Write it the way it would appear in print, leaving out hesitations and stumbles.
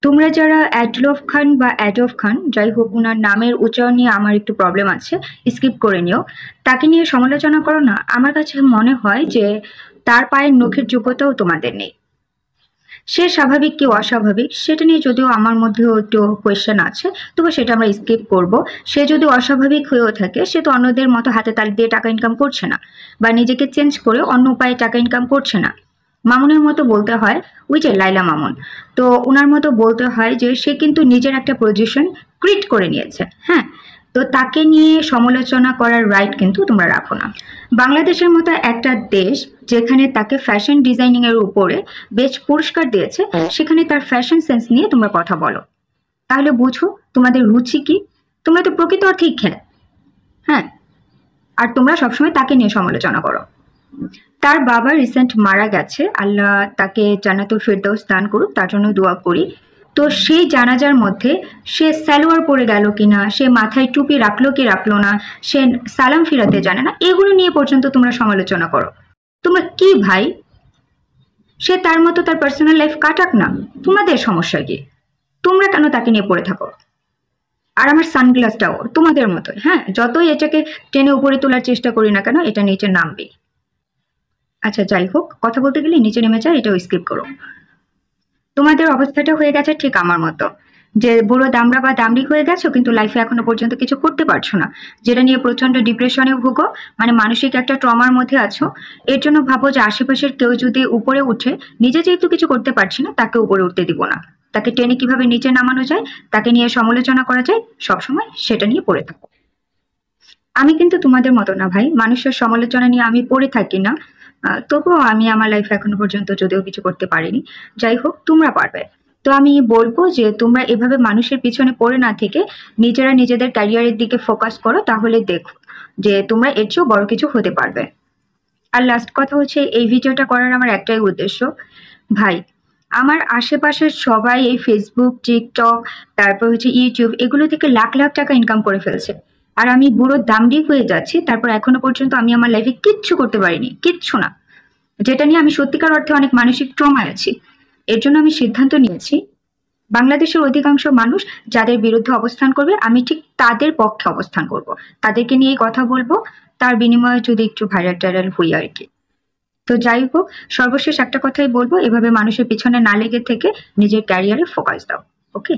তোমরা যারা অ্যাডলফ খান বা অ্যাডolf খান, যাই হোক, উনার নামের উচ্চারণ নিয়ে আমার একটু প্রবলেম আছে, স্কিপ করে নিও। তাকে নিয়ে সমালোচনা করো না। আমার কাছে মনে হয় যে তার পায়ের নখের যোগ্যতাও তোমাদের নেই। সে স্বাভাবিক কি অস্বাভাবিক সেটা নিয়ে যদিও আমার মধ্যেও একটু কোয়েশ্চেন আছে, তবে সেটা আমরা স্কিপ করব। সে যদি অস্বাভাবিক হয়েও থাকে, সে তো অন্যদের মতো হাতে তালি দিয়ে টাকা ইনকাম করছে না, বা নিজেকে চেঞ্জ করে অন্য উপায়ে টাকা ইনকাম করছে না। মামুনের মতো বলতে হয়, ওই যে লাইলা মামুন, তো ওনার মতো বলতে হয় যে সে কিন্তু নিজের একটা পজিশন ক্রিয়েট করে নিয়েছে। হ্যাঁ, তো তাকে নিয়ে সমালোচনা করার রাইট কিন্তু তোমরা রাখো না। বাংলাদেশের মতো একটা দেশ যেখানে তাকে ফ্যাশন ডিজাইনিং এর উপরে বেস্ট পুরস্কার দিয়েছে, সেখানে তার ফ্যাশন সেন্স নিয়ে তোমরা কথা বলো। তাহলে বুঝো তোমাদের রুচি কি। তোমরা তো প্রকৃত অর্থেই খেলে। হ্যাঁ, আর তোমরা সবসময় তাকে নিয়ে সমালোচনা করো। তার বাবা রিসেন্ট মারা গেছে, আল্লাহ তাকে জান্নাতুল ফেরদৌস দান করুক, তার জন্য দোয়া করি। তো সেই জানাজার মধ্যে সে সালোয়ার পরে গেল কিনা, সে মাথায় টুপি রাখলো কি রাখলো না, সে সালাম ফিরাতে জানে না, এগুলো নিয়ে পর্যন্ত তোমরা সমালোচনা করো। তোমরা কি ভাই? সে তার মতো তার পার্সোনাল লাইফ কাটাক না, তোমাদের সমস্যা কি? তোমরা কেন তাকে নিয়ে পড়ে থাকো? আর আমার সানগ্লাসটাও তোমাদের মতোই। হ্যাঁ, যতই এটাকে টেনে উপরে তোলার চেষ্টা করি না কেন, এটা নিচে নামবে। আচ্ছা, যাই হোক, কথা বলতে গেলে নিচে নেমে যায়, এটাও স্কিপ করো। তোমাদের অবস্থাটা হয়ে গেছে ঠিক আমার মতো, যে বুড়ো দামড়া বা দামড়ি হয়ে গেছো, কিন্তু লাইফে এখনো পর্যন্ত কিছু করতে পারছো না, যেটা নিয়ে প্রচন্ড ডিপ্রেশনে ভুগো, মানে মানসিক একটা ট্রমার মধ্যে আছো। এর জন্য ভাবো যে আশেপাশের কেউ যদি উপরে উঠে, নিজে যেহেতু কিছু করতে পারছি না, তাকে উপরে উঠতে দিব না। তাকে টেনে কিভাবে নিচে নামানো যায়, তাকে নিয়ে সমালোচনা করা যায়, সবসময় সেটা নিয়ে পড়ে থাকো। আমি কিন্তু তোমাদের মতো না ভাই, মানুষের সমালোচনা নিয়ে আমি পড়ে থাকি না। তবুও আমি আমার লাইফে এখনো পর্যন্ত যদিও কিছু করতে পারিনি। যাই হোক, তোমরা পারবে। তো আমি বলবো যে তোমরা এভাবে মানুষের পিছনে পড়ে না থেকে নিজেরা নিজেদের ক্যারিয়ারের দিকে ফোকাস করো, তাহলে দেখো যে তোমরা এর চেয়েও বড় কিছু হতে পারবে। আর লাস্ট কথা হচ্ছে, এই ভিডিওটা করার আমার একটাই উদ্দেশ্য, ভাই, আমার আশেপাশের সবাই এই ফেসবুক, টিকটক, তারপর হচ্ছে ইউটিউব, এগুলো থেকে লাখ লাখ টাকা ইনকাম করে ফেলছে। আর আমি বুড়ো দামড়ি হয়ে যাচ্ছি, তারপর এখনো পর্যন্ত আমি আমার লাইফে কিচ্ছু করতে পারিনি, কিচ্ছু না। যেটা নিয়ে আমি সত্যিকার অর্থে অনেক মানসিক ট্রমায় আছি। এর জন্য আমি সিদ্ধান্ত নিয়েছি, বাংলাদেশের অধিকাংশ মানুষ যাদের বিরুদ্ধে অবস্থান করবে, আমি ঠিক তাদের পক্ষে অবস্থান করব। তাদেরকে নিয়েই কথা বলবো, তার বিনিময়ে যদি একটু ভাইরাল টাইরাল হই আর কি। তো যাই হোক, সর্বশেষ একটা কথাই বলবো, এভাবে মানুষের পিছনে না লেগে থেকে নিজের ক্যারিয়ারে ফোকাস দাও। ওকে।